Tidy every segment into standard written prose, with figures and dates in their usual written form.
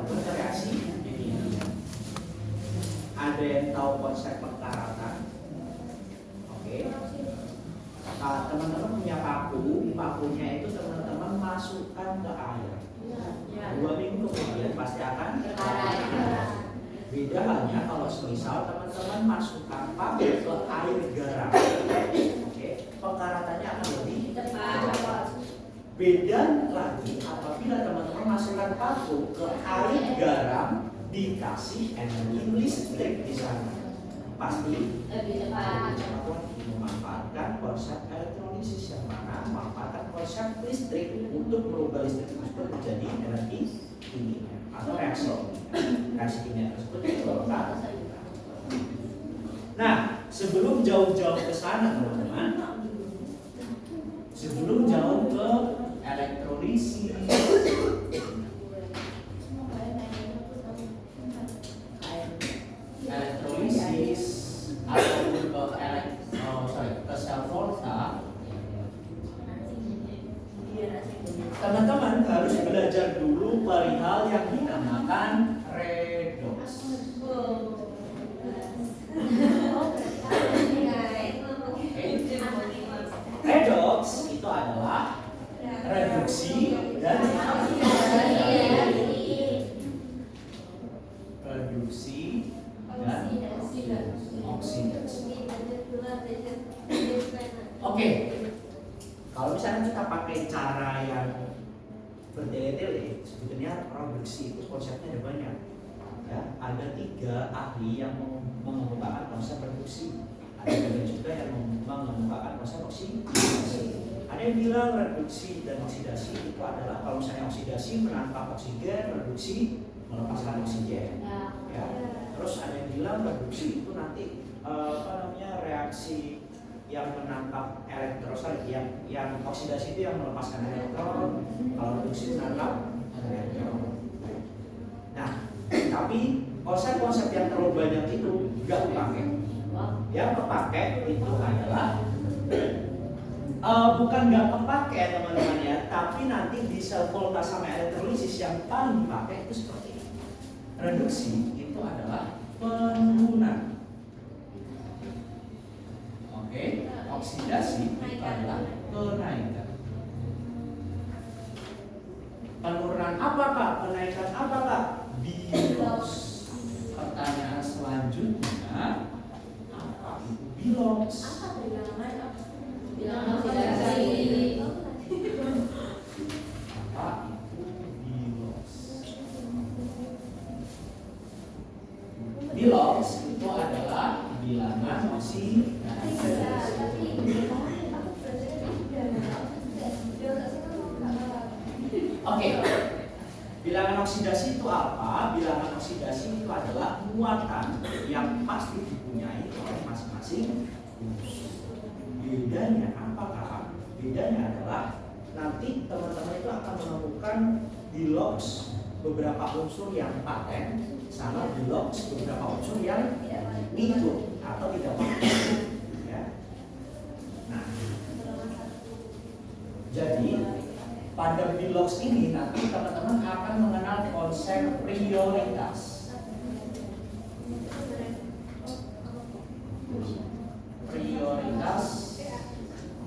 berubah ke reaksi ini. Ada yang tahu konsep pengkaratan? Oke. Nah, teman-teman punya pakunya itu teman-teman masukkan ke air. 2 minggu kemudian pasti akan karat. Beda halnya kalau semisal teman-teman masukkan paku ke air garam. Oke, pengkaratannya akan lebih cepat. Beda lagi apabila teman-teman masukkan paku ke air garam dikasih energi listrik di sana, pasti lebih cepat. Memanfaatkan konsep elektrolisis yang mana memanfaatkan konsep listrik untuk merubah listrik tersebut menjadi energi kimia atau reaksi kimia tersebut dikeluarkan. Nah, sebelum jauh-jauh ke sana teman-teman, sebelum jauh ke elektrolisis, ataupun ke sel volta, teman-teman harus belajar dulu perihal yang dinamakan redox. Redox itu adalah reduksi dan oksidasi. Oke, kalau misalnya kita pakai cara yang bertele-tele, sebetulnya reduksi itu konsepnya ada banyak. Ya, ada 3 ahli yang mengemukakan konsep reduksi. Ada juga yang mengemukakan konsep oksidasi. Ada yang bilang reduksi dan oksidasi itu adalah kalau misalnya oksidasi menangkap oksigen, reduksi melepaskan oksigen. Ya. Terus ada yang bilang reduksi itu nanti reaksi yang menangkap elektron, yang oksidasi itu yang melepaskan elektron, kalau reduksi menangkap elektron. Nah, tapi konsep-konsep yang terlalu banyak itu nggak dipakai. Yang kepakai itu adalah bukan nggak kepakai teman-teman ya, tapi nanti di sel volta sama elektrolisis yang paling dipakai itu seperti ini. Reduksi itu adalah penurunan. Oke, oksidasi itu adalah kenaikan. Penurunan apakah? Kenaikan apakah? Bilox. Pertanyaan selanjutnya, apa itu bilox? Bilangan oksidasi. Apa itu bilox? Bilox itu adalah bilangan oksidasi. Oke, bilangan oksidasi itu apa? Bilangan oksidasi itu adalah muatan yang pasti dipunyai oleh masing-masing unsur. Bedanya apakah? Bedanya adalah nanti teman-teman itu akan menemukan bilox beberapa unsur yang paten sama bilox beberapa unsur yang ikut atau tidak paten. Ya. Nah, jadi pada bilox ini nanti teman-teman akan mengenal konsep prioritas. Prioritas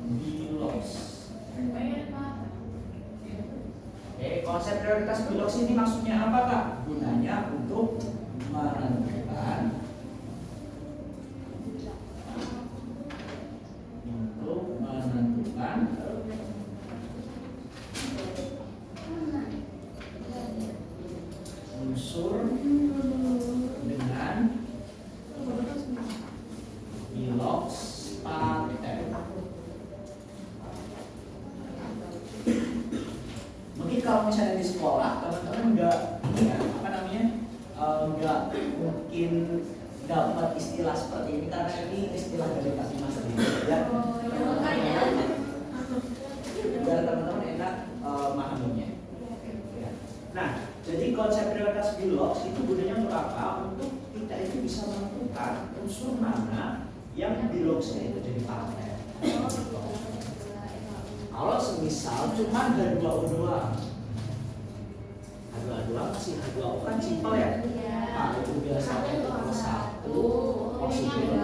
bilox. Konsep prioritas bilox ini maksudnya apa Kak? Gunanya untuk menentukan unsur dengan bilox paten. Mungkin kalau misalnya di sekolah teman-teman nggak mungkin dapat istilah seperti ini karena ini istilah dari Pak Dimas sendiri ya. Biar teman-teman enak memahaminya. Nah, jadi konsep prioritas bilox itu gunanya untuk apa? Untuk kita itu bisa menentukan unsur mana yang biloxnya itu jadi paten. Kalau semisal cuma H2O doang, H2O doang masih H2 H2O kan simpel ya. Nah, itu biasa satu oksigen itu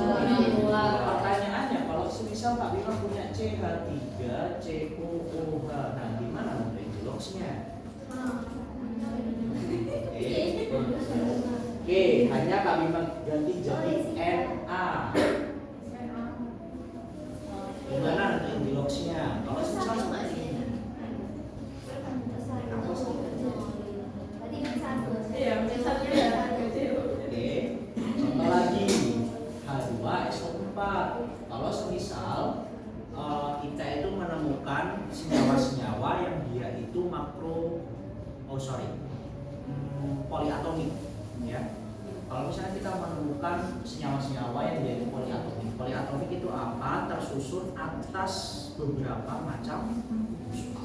dua. Pertanyaannya kalau semisal Kak Bima punya CH3 COOH, nah gimana membentuk logsnya? Oke, hanya Kak Bima ganti jadi Na. Gimana nanti logsnya? Kalau semisal seperti ini. Oke, contoh lagi H2SO4. Kalau semisal kita itu menemukan senyawa-senyawa yang dia itu poliatomik, ya. Kalau misalnya kita menemukan senyawa-senyawa yang dia itu poliatomik itu apa? Tersusun atas beberapa macam unsur,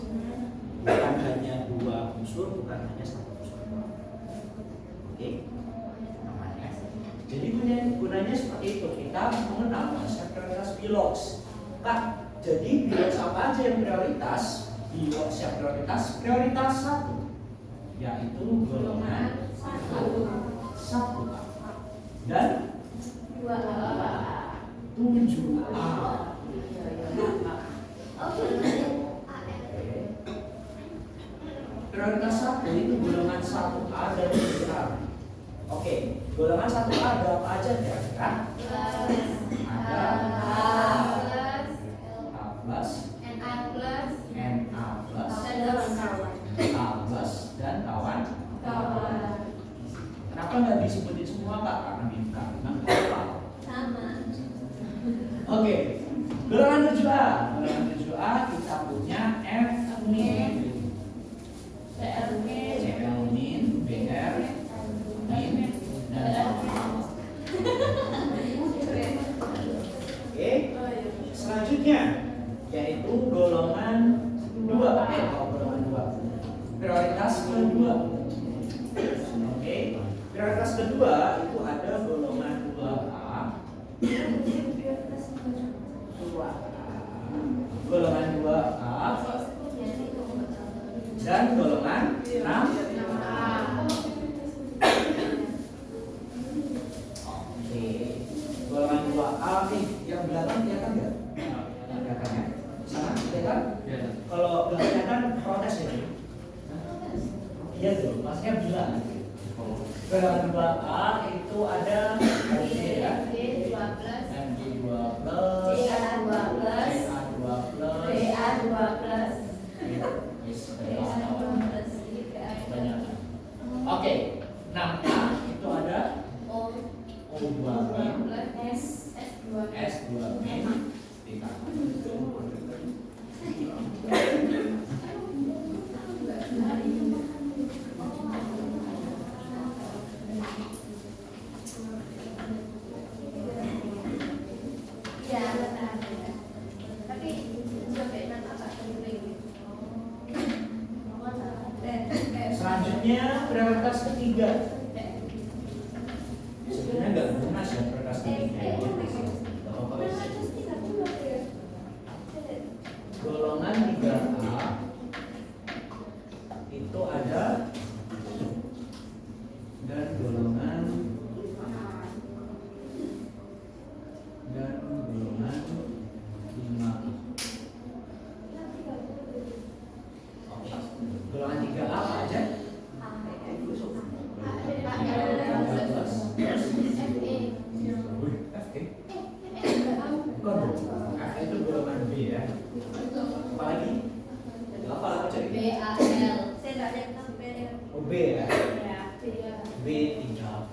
bukan hanya dua unsur, bukan hanya satu unsur. Oke, namanya. Jadi gunanya seperti itu, kita mengenal konsep prioritas bilogs. Kak, jadi bilogs apa aja yang prioritas? Bilogs yang prioritas satu, yaitu golongan satu dan 7A. Prioritas satu itu golongan 1A dan 7A. Oke, golongan 1A ada apa aja kira-kira? Ada A plus, Na plus, A plus, dan kawan. Kenapa nggak disebutin semua Kak? Karena memang apa? Oke, golongan 7A. Golongan 7A kita punya F min, Cl min, Br min, dan Oke, selanjutnya yaitu golongan 2. Golongan 2. Prioritas kedua. Oke, prioritas kedua itu ada golongan 2A. Golongan 2A dan golongan 6. Oke, golongan 2A nih yang belakang kelihatan nggak? Kelihatan ya? Sana kelihatan? Kalau nggak kelihatan protes ya? Iya tuh, maksudnya bilang. Golongan 2A itu ada Mg ya, Mg2+, Ca2+, Oke, 6A itu ada O2 min, S2 min, selanjutnya prioritas ketiga. Sebenarnya nggak lunas ya prioritas ketiga. Golongan 3A itu ada dan golongan 5A. Oke, golongan 3A apa aja? F itu golongan B ya. Apalagi? Apa aku cari? Oh, B ya. B13.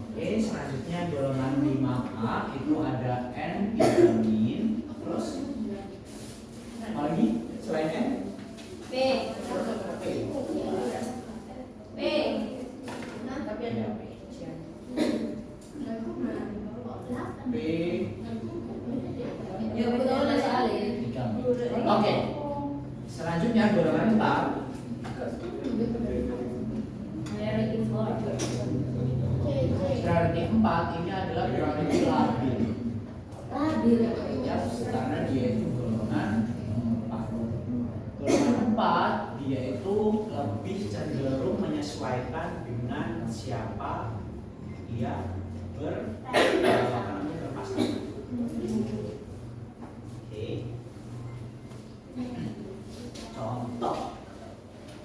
Oke, selanjutnya golongan 5A itu ada N3 min, terus apalagi selain N? P. Oke, selanjutnya golongan 4. Priority 4 ini adalah priority labil. Ya, karena dia itu golongan 4. Golongan 4 dia itu lebih cenderung menyesuaikan dengan siapa dia berpasangan. Oke.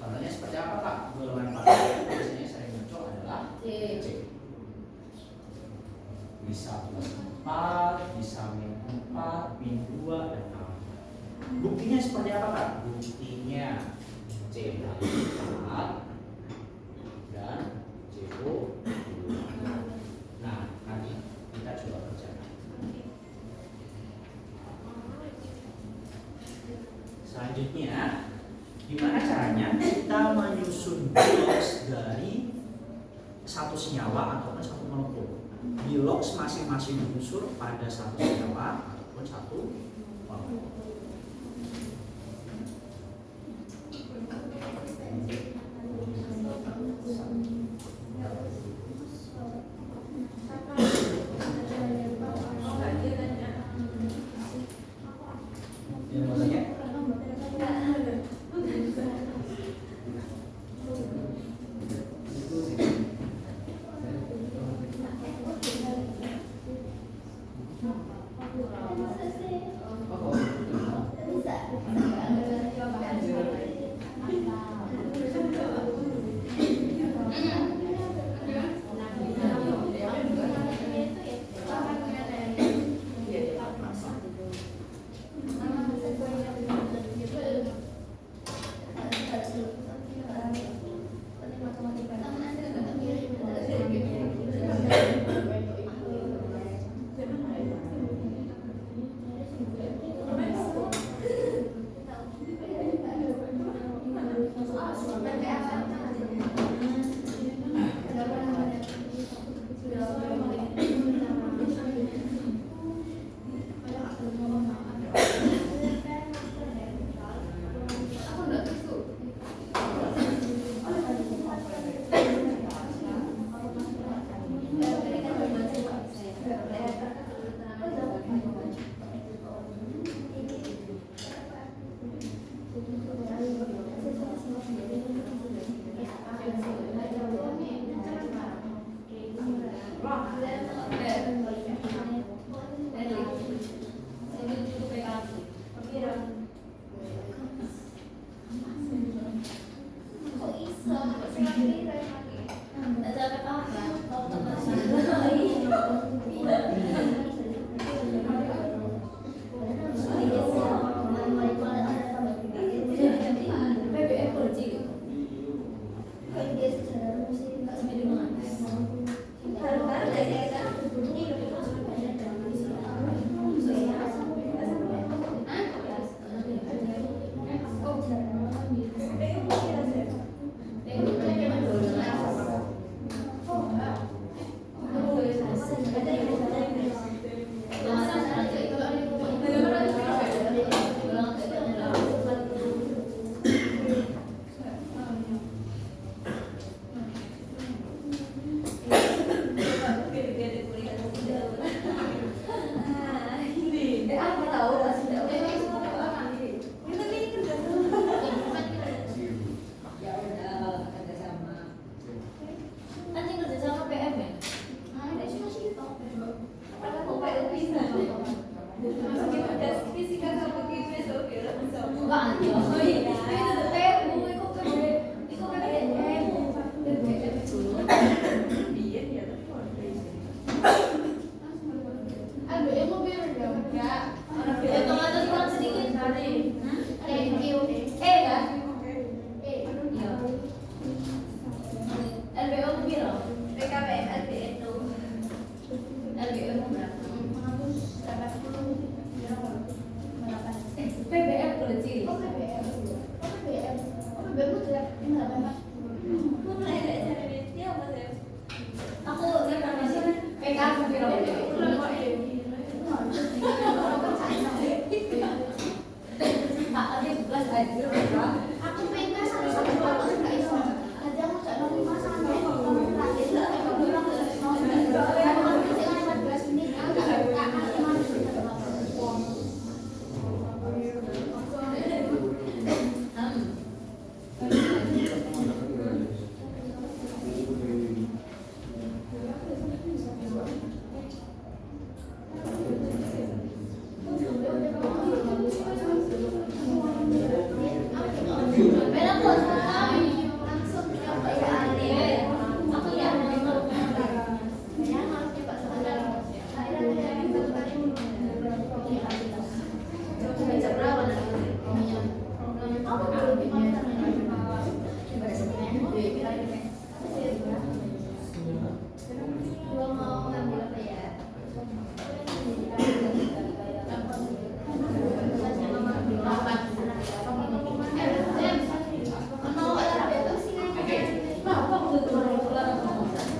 Contohnya seperti apa Kak? Golongan partikel biasanya sering muncul adalah C. Bisa +4, bisa -4, -2, dan -4. Buktinya seperti apa Kak? Buktinya C berarti 4 dan CO2. Nah, nanti kita coba kerjakan. Selanjutnya, gimana caranya kita menyusun bilox dari satu senyawa ataupun satu molekul? Bilox masing-masing unsur pada satu senyawa ataupun satu molekul.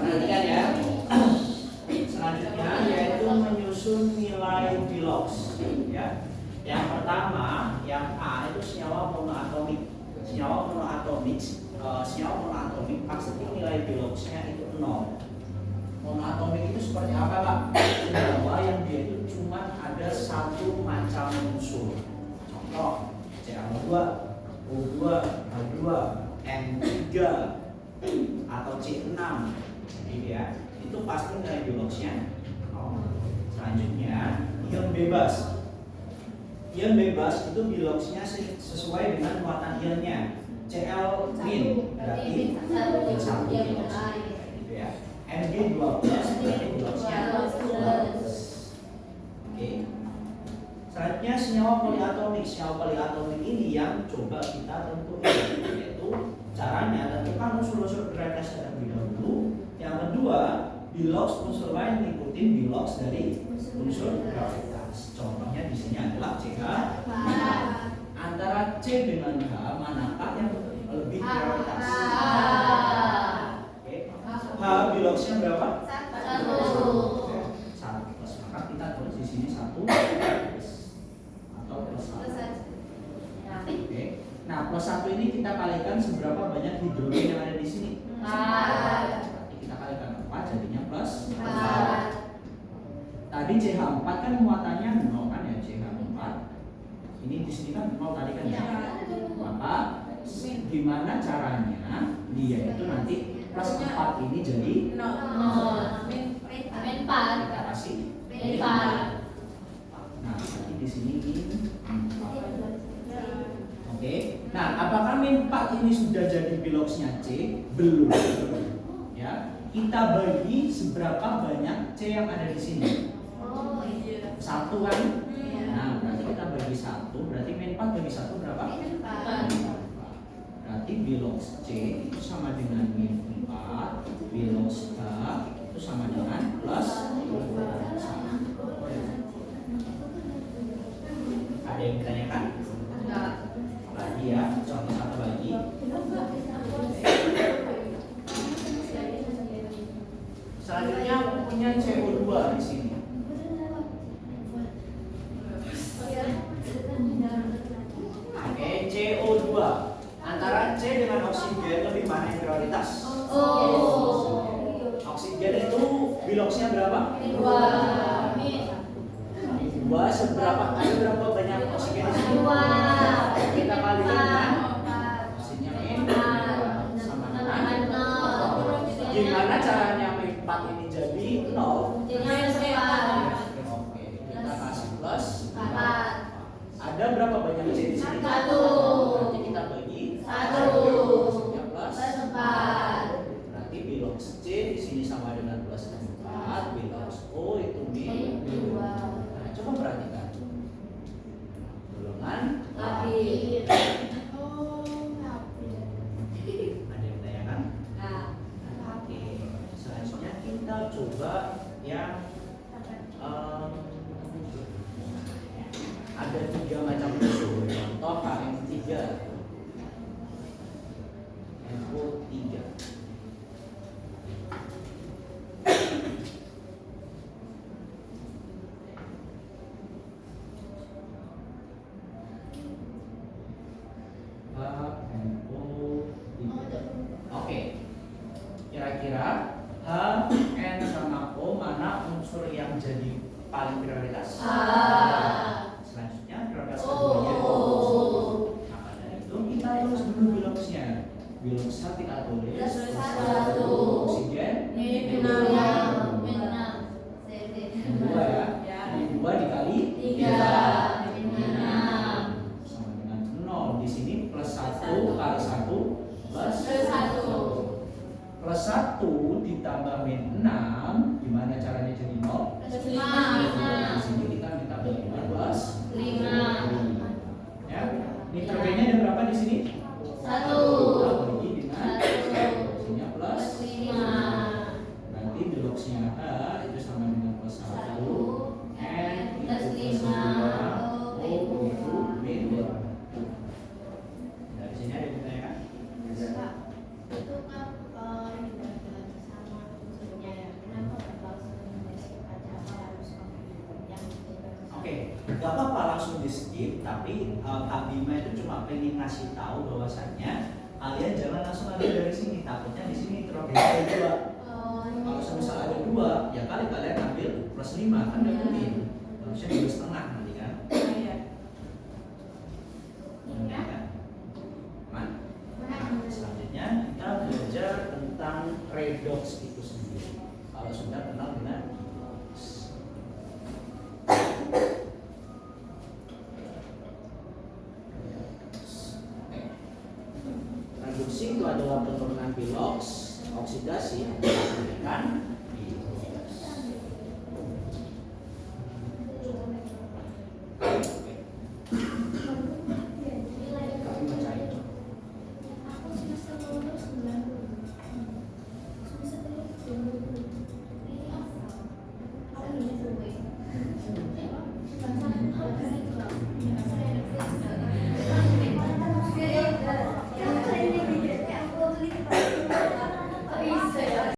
Perhatikan ya. Selanjutnya yaitu menyusun nilai Bilox. Ya. Yang pertama, yang A itu senyawa monoatomik. Senyawa monoatomik pasti nilai Biloxnya itu 0. Monoatomik itu seperti apa, Pak? Senyawa yang dia itu cuma ada satu macam unsur. Contoh, Ca2, O2, H2, N3 atau C6, gitu ya. Itu pasti nilai Biloxnya 0. Selanjutnya, ion bebas. Ion bebas itu Biloxnya sesuai dengan muatan ionnya. Cl min berarti 1 Bilox, gitu ya. Mg12 berarti Biloxnya 12. Oke. Selanjutnya senyawa poliatomik. Senyawa poliatomik ini yang coba kita tentuin, yaitu caranya tentukan unsur-unsur prioritas terlebih dahulu. Yang kedua, Bilox unsur lain ngikutin Bilox dari unsur prioritas. Contohnya di sini adalah CH. Antara C dengan H manakah yang lebih prioritas? Oke. H Biloxnya berapa? 1. Maka kita tulis di sini 1 atau plus 1. Oke. Nah, plus 1 ini kita kalikan seberapa banyak hidrogen yang ada di sini? 4. Kita kalikan 4 jadinya plus 4. Tadi CH4 kan muatannya 0 kan ya, CH4. Ini di sini kan 0 tadi kan ya. Maka gimana caranya dia itu nanti plus 4 ini jadi 0. Min 4. Kita kasih min 4. Nah, nanti di sini ini 4. Oke. Nah, apakah min 4 ini sudah jadi Biloxnya C? Belum. Ya. Kita bagi seberapa banyak C yang ada di sini? 1 kan? Nah, berarti kita bagi 1, berarti min 4 bagi 1 berapa? Min 4. Berarti Bilox C itu sama dengan min 4, Bilox H itu sama dengan plus 1. Ada yang ditanyakan? Enggak. Lagi ya, contoh satu lagi. Selanjutnya punya CO2 di sini. Oke, CO2. Antara C dengan oksigen lebih mana yang prioritas? Oksigen itu Biloxnya berapa? 2. 2 seberapa? Ada berapa banyak oksigen di sini? 2. Kita kali dengan oksigennya min sama dengan 0. Gimana caranya min 4 ini jadi 0? Oke, kita kasih plus 4. Ada berapa banyak C di sini? 1. Berarti kita bagi 1. Plus 4. Berarti Bilox C di sini sama dengan plus 4. Bilox O itu min 2. Nah, coba perhatikan. Golongan akhir. Ada yang tanyakan? Oke. Selanjutnya kita coba yang ada 3 macam unsur. Contoh KM3, NO3. Oke. Kira-kira H, N sama O mana unsur yang jadi paling prioritas? Selanjutnya prioritas keduanya maka dari itu kita tulis dulu Biloxnya. Bilox H kita tulis oksigen min 6 ya. Ini 2 dikali 3 min 6 sama dengan 0. Di sini plus 1 kali 1 plus Plus 1. Plus 1 ditambah min 6, gimana caranya jadi 0? Plus Di 5. sini kita minta bagaimana plus 5. ya. Ini terbennya ada berapa di sini? 1. Kita bagi dengan 1. sini plus 5. nanti beloksnya A itu sama dengan plus 1 N Plus itu plus 5. 2 O itu min 2. Dari sini ada pertanyaan? Kak, itu kan ini berat sama unsurnya ya. Kenapa nggak langsung di-skip aja? Apa harus yang Oke, gak apa-apa langsung di skip, tapi Kak Bima itu cuma pengen ngasih tahu bahwasannya kalian jangan langsung ambil dari sini, takutnya di sini terlalu ada 2. Kalau semisal ada 2, ya kali kalian ambil plus 5 kan nggak mungkin. Harusnya 2,5 nanti kan. Ya kan? Aman? Nah, selanjutnya kita belajar tentang redox itu sendiri. Kalau sudah kenal dengan redox. Reduksi itu adalah penurunan piloks, oksidasi, kan?